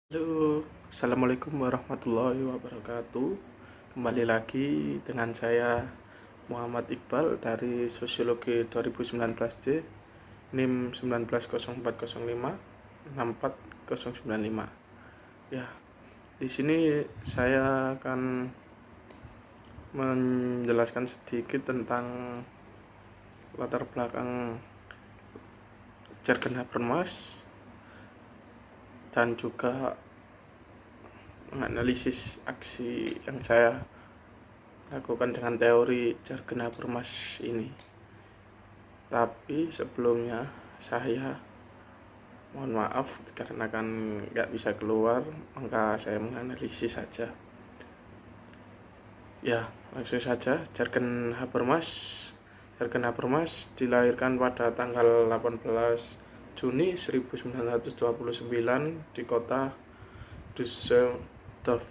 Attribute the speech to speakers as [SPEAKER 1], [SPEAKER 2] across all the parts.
[SPEAKER 1] Halo, Assalamualaikum warahmatullahi wabarakatuh. Kembali lagi dengan saya Muhammad Iqbal dari Sosiologi 2019 C, NIM 190405 64095. Ya, di sini saya akan menjelaskan sedikit tentang latar belakang jargon Habermas dan juga menganalisis aksi yang saya lakukan dengan teori jargon Habermas ini. Tapi sebelumnya saya mohon maaf karena kan nggak bisa keluar, maka saya menganalisis saja. Ya, langsung saja. Jargon Habermas dilahirkan pada tanggal 18 Juni 1929 di kota Düsseldorf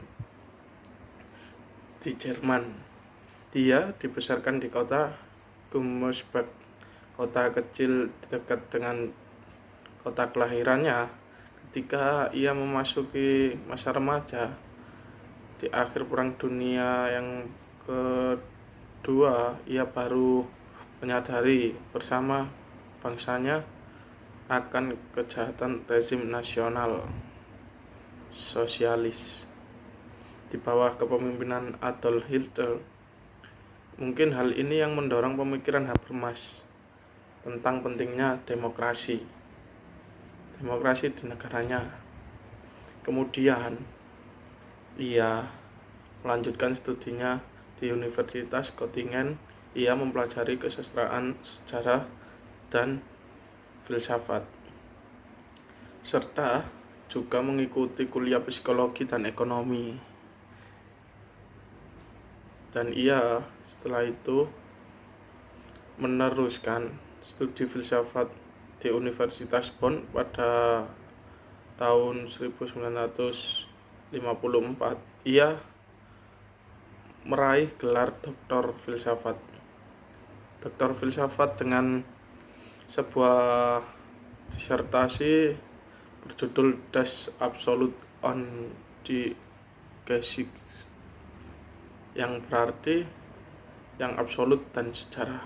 [SPEAKER 1] di Jerman. Dia dibesarkan di kota Gummersbach, kota kecil dekat dengan kota kelahirannya. Ketika ia memasuki masa remaja di akhir Perang Dunia yang kedua, ia baru menyadari bersama bangsanya akan kejahatan rezim nasional sosialis di bawah kepemimpinan Adolf Hitler. Mungkin hal ini yang mendorong pemikiran Habermas tentang pentingnya demokrasi di negaranya. Kemudian ia melanjutkan studinya di Universitas Göttingen. Ia mempelajari kesusastraan, sejarah, dan filsafat, serta juga mengikuti kuliah psikologi dan ekonomi. Dan ia setelah itu meneruskan studi filsafat di Universitas Bonn pada tahun 1954. Ia meraih gelar doktor filsafat dengan sebuah disertasi berjudul Das Absolut und die Geschichte, yang berarti yang absolut dan sejarah,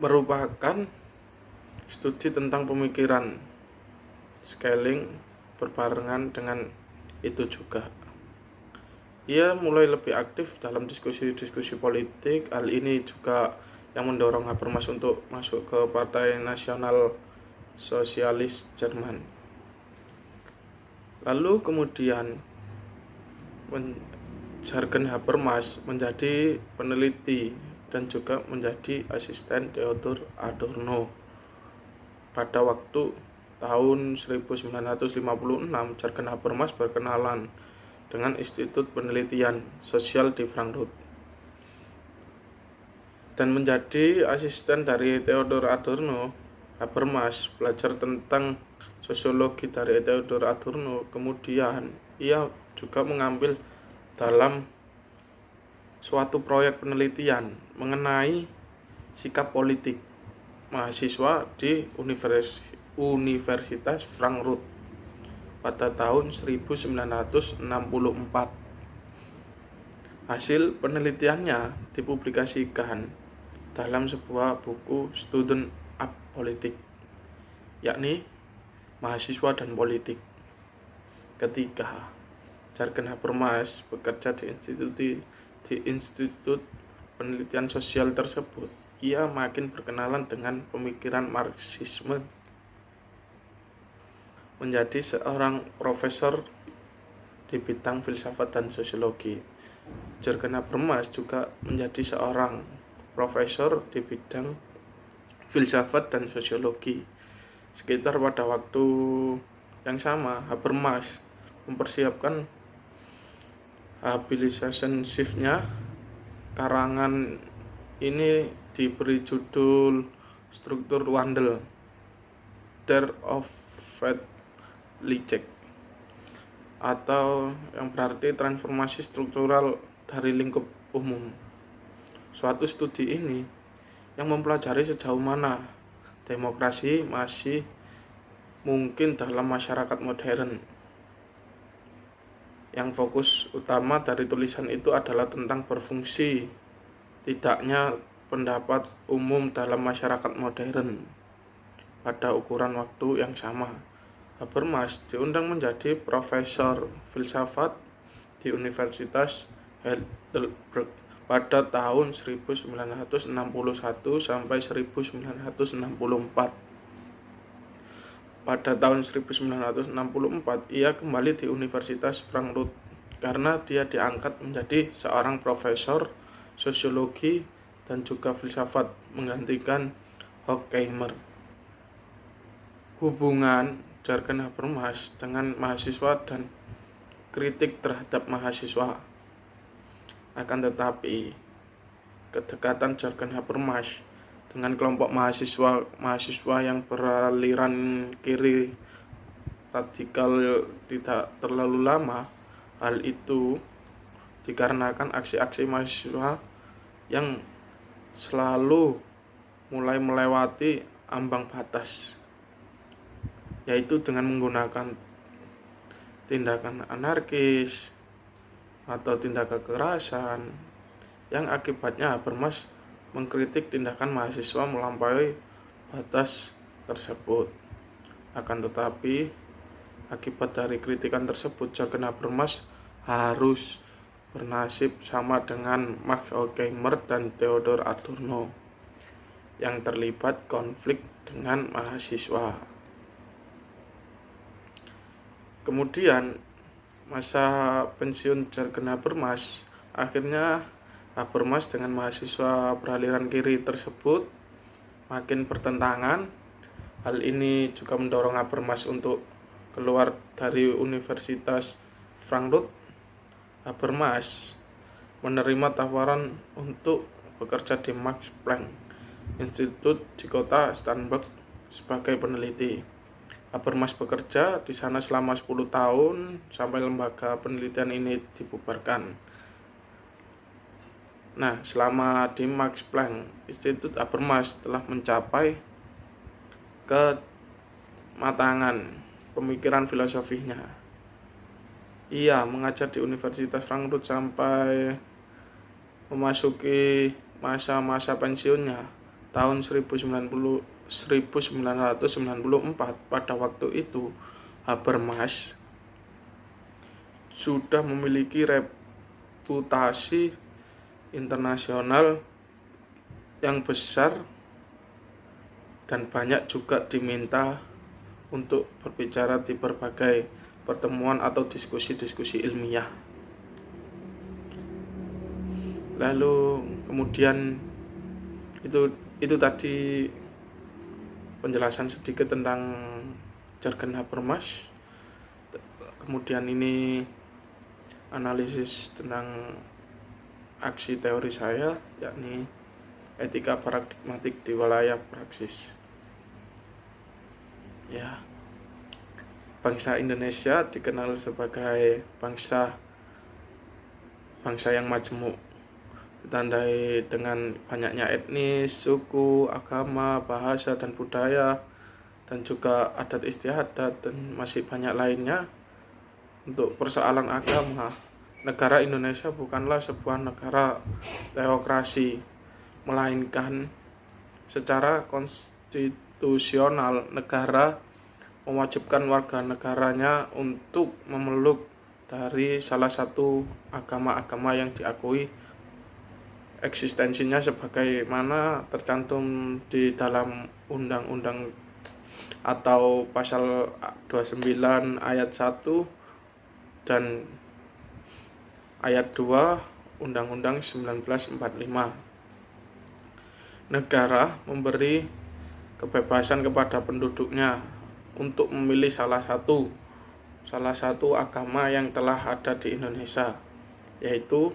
[SPEAKER 1] merupakan studi tentang pemikiran Schelling. Berbarengan dengan itu juga ia mulai lebih aktif dalam diskusi-diskusi politik. Hal ini juga yang mendorong Habermas untuk masuk ke Partai Nasional Sosialis Jerman. Lalu kemudian jargon Habermas menjadi peneliti dan juga menjadi asisten Theodor Adorno. Pada waktu tahun 1956, jargon Habermas berkenalan dengan Institut Penelitian Sosial di Frankfurt dan menjadi asisten dari Theodor Adorno. Habermas belajar tentang sosiologi dari Theodor Adorno. Kemudian ia juga mengambil dalam suatu proyek penelitian mengenai sikap politik mahasiswa di Universitas Frankfurt pada tahun 1964. Hasil penelitiannya dipublikasikan dalam sebuah buku Student Up Politik, yakni Mahasiswa dan Politik. Ketika jargon Habermas bekerja di Institut Penelitian Sosial tersebut, ia makin berkenalan dengan pemikiran Marxisme, menjadi seorang profesor di bidang filsafat dan sosiologi. Jargon Habermas juga menjadi seorang profesor di bidang filsafat dan sosiologi. Sekitar pada waktu yang sama, Habermas mempersiapkan habilitation-nya. Karangan ini diberi judul Strukturwandel der Offentlichkeit, atau yang berarti transformasi struktural dari lingkup umum. Suatu studi ini yang mempelajari sejauh mana demokrasi masih mungkin dalam masyarakat modern Yang fokus utama dari tulisan itu adalah tentang berfungsi tidaknya pendapat umum dalam masyarakat modern pada ukuran waktu yang sama. Habermas diundang menjadi profesor filsafat di Universitas Heidelberg pada tahun 1961 sampai 1964. Pada tahun 1964 ia kembali di Universitas Frankfurt karena dia diangkat menjadi seorang profesor sosiologi dan juga filsafat menggantikan Horkheimer. Hubungan Jürgen Habermas dengan mahasiswa dan kritik terhadap mahasiswa. Akan tetapi, kedekatan Jürgen Habermas dengan kelompok mahasiswa yang beraliran kiri radikal tidak terlalu lama. Hal itu dikarenakan aksi-aksi mahasiswa yang selalu mulai melewati ambang batas, yaitu dengan menggunakan tindakan anarkis atau tindakan kekerasan, yang akibatnya Habermas mengkritik tindakan mahasiswa melampaui batas tersebut. Akan tetapi, akibat dari kritikan tersebut, Jürgen Habermas harus bernasib sama dengan Max Horkheimer dan Theodor Adorno yang terlibat konflik dengan mahasiswa. Kemudian masa pensiun Jürgen Habermas, akhirnya Habermas dengan mahasiswa beraliran kiri tersebut makin bertentangan. Hal ini juga mendorong Habermas untuk keluar dari Universitas Frankfurt. Habermas menerima tawaran untuk bekerja di Max Planck Institute di kota Starnberg sebagai peneliti. Habermas bekerja di sana selama 10 tahun sampai lembaga penelitian ini dibubarkan. Nah, selama di Max Planck Institute, Habermas telah mencapai kematangan pemikiran filosofinya. Ia mengajar di Universitas Frankfurt sampai memasuki masa-masa pensiunnya tahun 1994. Pada waktu itu, Habermas sudah memiliki reputasi internasional yang besar dan banyak juga diminta untuk berbicara di berbagai pertemuan atau diskusi-diskusi ilmiah. Lalu kemudian itu tadi penjelasan sedikit tentang Jürgen Habermas. Kemudian ini analisis tentang aksi teori saya, yakni etika paradigmatik di wilayah praksis. Ya, bangsa Indonesia dikenal sebagai bangsa yang majemuk, ditandai dengan banyaknya etnis, suku, agama, bahasa, dan budaya, dan juga adat istiadat, dan masih banyak lainnya. Untuk persoalan agama, negara Indonesia bukanlah sebuah negara teokrasi, melainkan secara konstitusional negara mewajibkan warga negaranya untuk memeluk dari salah satu agama-agama yang diakui eksistensinya sebagaimana tercantum di dalam Undang-Undang atau pasal 29 ayat 1 dan ayat 2 Undang-Undang 1945. Negara memberi kebebasan kepada penduduknya untuk memilih salah satu agama yang telah ada di Indonesia, yaitu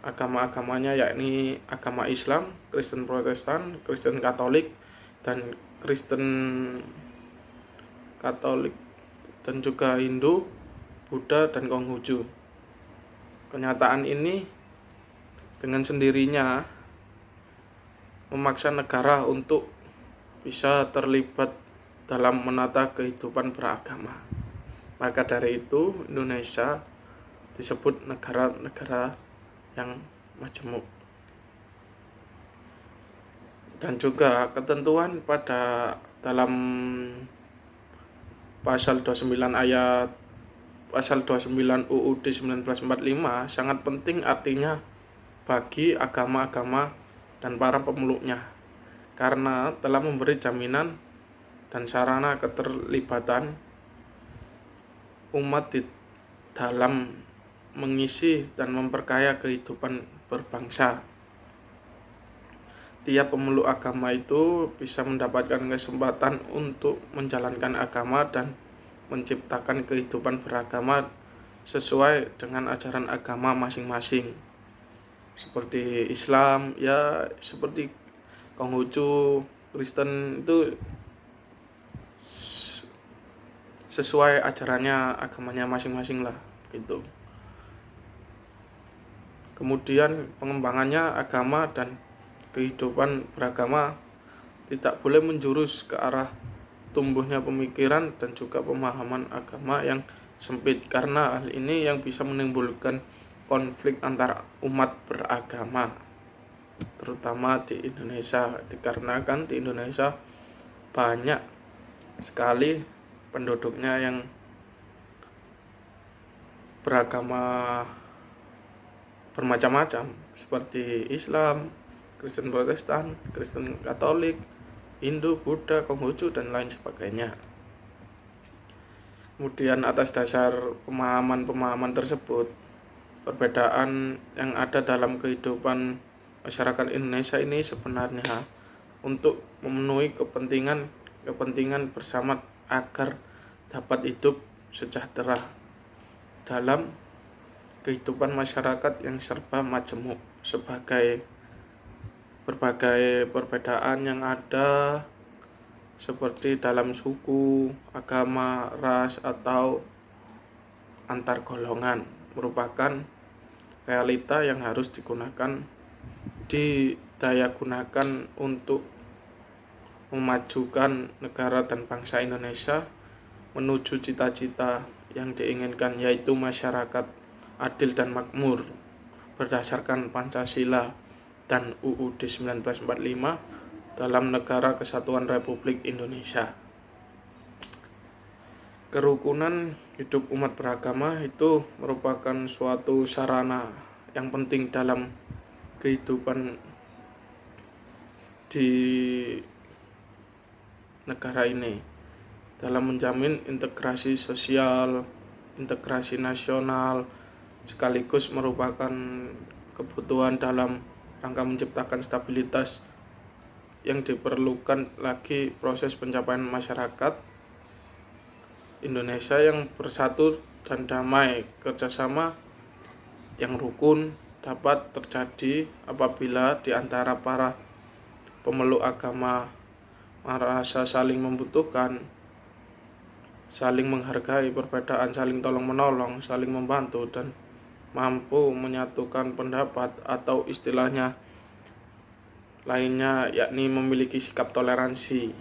[SPEAKER 1] agama-agamanya yakni agama Islam, Kristen Protestan, Kristen Katolik, dan Kristen Katolik, dan juga Hindu, Buddha, dan Konghucu. Kenyataan ini dengan sendirinya memaksa negara untuk bisa terlibat dalam menata kehidupan beragama. Maka dari itu, Indonesia disebut negara-negara yang majemuk. Dan juga ketentuan pada dalam pasal 29 UUD 1945 sangat penting artinya bagi agama-agama dan para pemeluknya, karena telah memberi jaminan dan sarana keterlibatan umat di dalam mengisi dan memperkaya kehidupan berbangsa. Tiap pemeluk agama itu bisa mendapatkan kesempatan untuk menjalankan agama dan menciptakan kehidupan beragama sesuai dengan ajaran agama masing-masing. Seperti Islam, ya seperti Konghucu, Kristen itu sesuai ajarannya agamanya masing-masing lah gitu. Kemudian pengembangannya agama dan kehidupan beragama tidak boleh menjurus ke arah tumbuhnya pemikiran dan juga pemahaman agama yang sempit, karena hal ini yang bisa menimbulkan konflik antar umat beragama, terutama di Indonesia, dikarenakan di Indonesia banyak sekali penduduknya yang beragama bermacam-macam seperti Islam, Kristen Protestan, Kristen Katolik, Hindu, Buddha, Konghucu, dan lain sebagainya. Kemudian atas dasar pemahaman-pemahaman tersebut, perbedaan yang ada dalam kehidupan masyarakat Indonesia ini sebenarnya untuk memenuhi kepentingan bersama agar dapat hidup sejahtera dalam kehidupan masyarakat yang serba majemuk. Sebagai berbagai perbedaan yang ada seperti dalam suku, agama, ras, atau antar golongan merupakan realita yang harus didayagunakan untuk memajukan negara dan bangsa Indonesia menuju cita-cita yang diinginkan, yaitu masyarakat adil dan makmur berdasarkan Pancasila dan UUD 1945 dalam Negara Kesatuan Republik Indonesia. Kerukunan hidup umat beragama itu merupakan suatu sarana yang penting dalam kehidupan di negara ini, dalam menjamin integrasi sosial, integrasi nasional, sekaligus merupakan kebutuhan dalam rangka menciptakan stabilitas yang diperlukan lagi proses pencapaian masyarakat Indonesia yang bersatu dan damai. Kerjasama yang rukun dapat terjadi apabila di antara para pemeluk agama merasa saling membutuhkan, saling menghargai perbedaan, saling tolong-menolong, saling membantu, dan mampu menyatukan pendapat atau istilahnya lainnya, yakni memiliki sikap toleransi.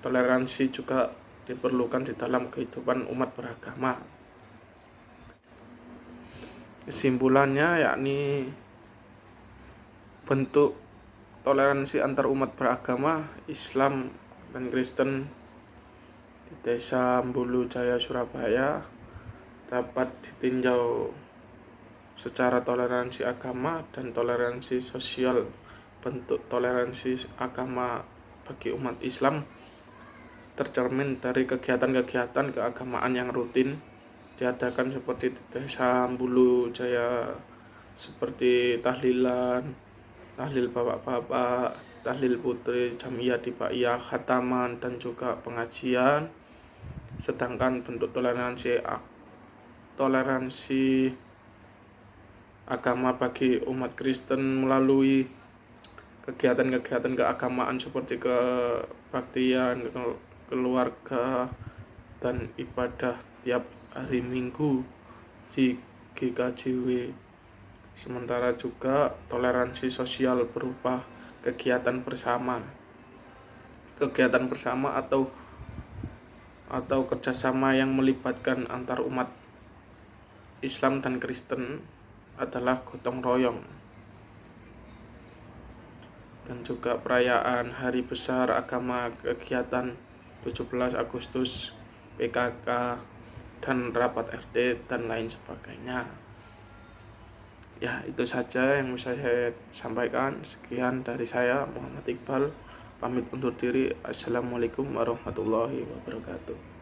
[SPEAKER 1] Toleransi juga diperlukan di dalam kehidupan umat beragama. Kesimpulannya yakni bentuk toleransi antar umat beragama Islam dan Kristen di Desa Mbulu Jaya, Surabaya dapat ditinjau secara toleransi agama dan toleransi sosial. Bentuk toleransi agama bagi umat Islam tercermin dari kegiatan-kegiatan keagamaan yang rutin diadakan seperti di Desa Mbulu Jaya, seperti tahlilan, tahlil bapak-bapak, tahlil putri, jamiyah dibaiyah, khataman, dan juga pengajian. Sedangkan bentuk toleransi agama bagi umat Kristen melalui kegiatan-kegiatan keagamaan seperti kebaktian, keluarga, dan ibadah tiap hari Minggu di GKJW. Sementara juga toleransi sosial berupa kegiatan bersama atau kerjasama yang melibatkan antar umat Islam dan Kristen adalah gotong royong. Dan juga perayaan hari besar agama, kegiatan 17 Agustus, PKK, dan rapat RT, dan lain sebagainya. Ya, itu saja yang bisa saya sampaikan. Sekian dari saya, Muhammad Iqbal, pamit undur diri. Assalamualaikum warahmatullahi wabarakatuh.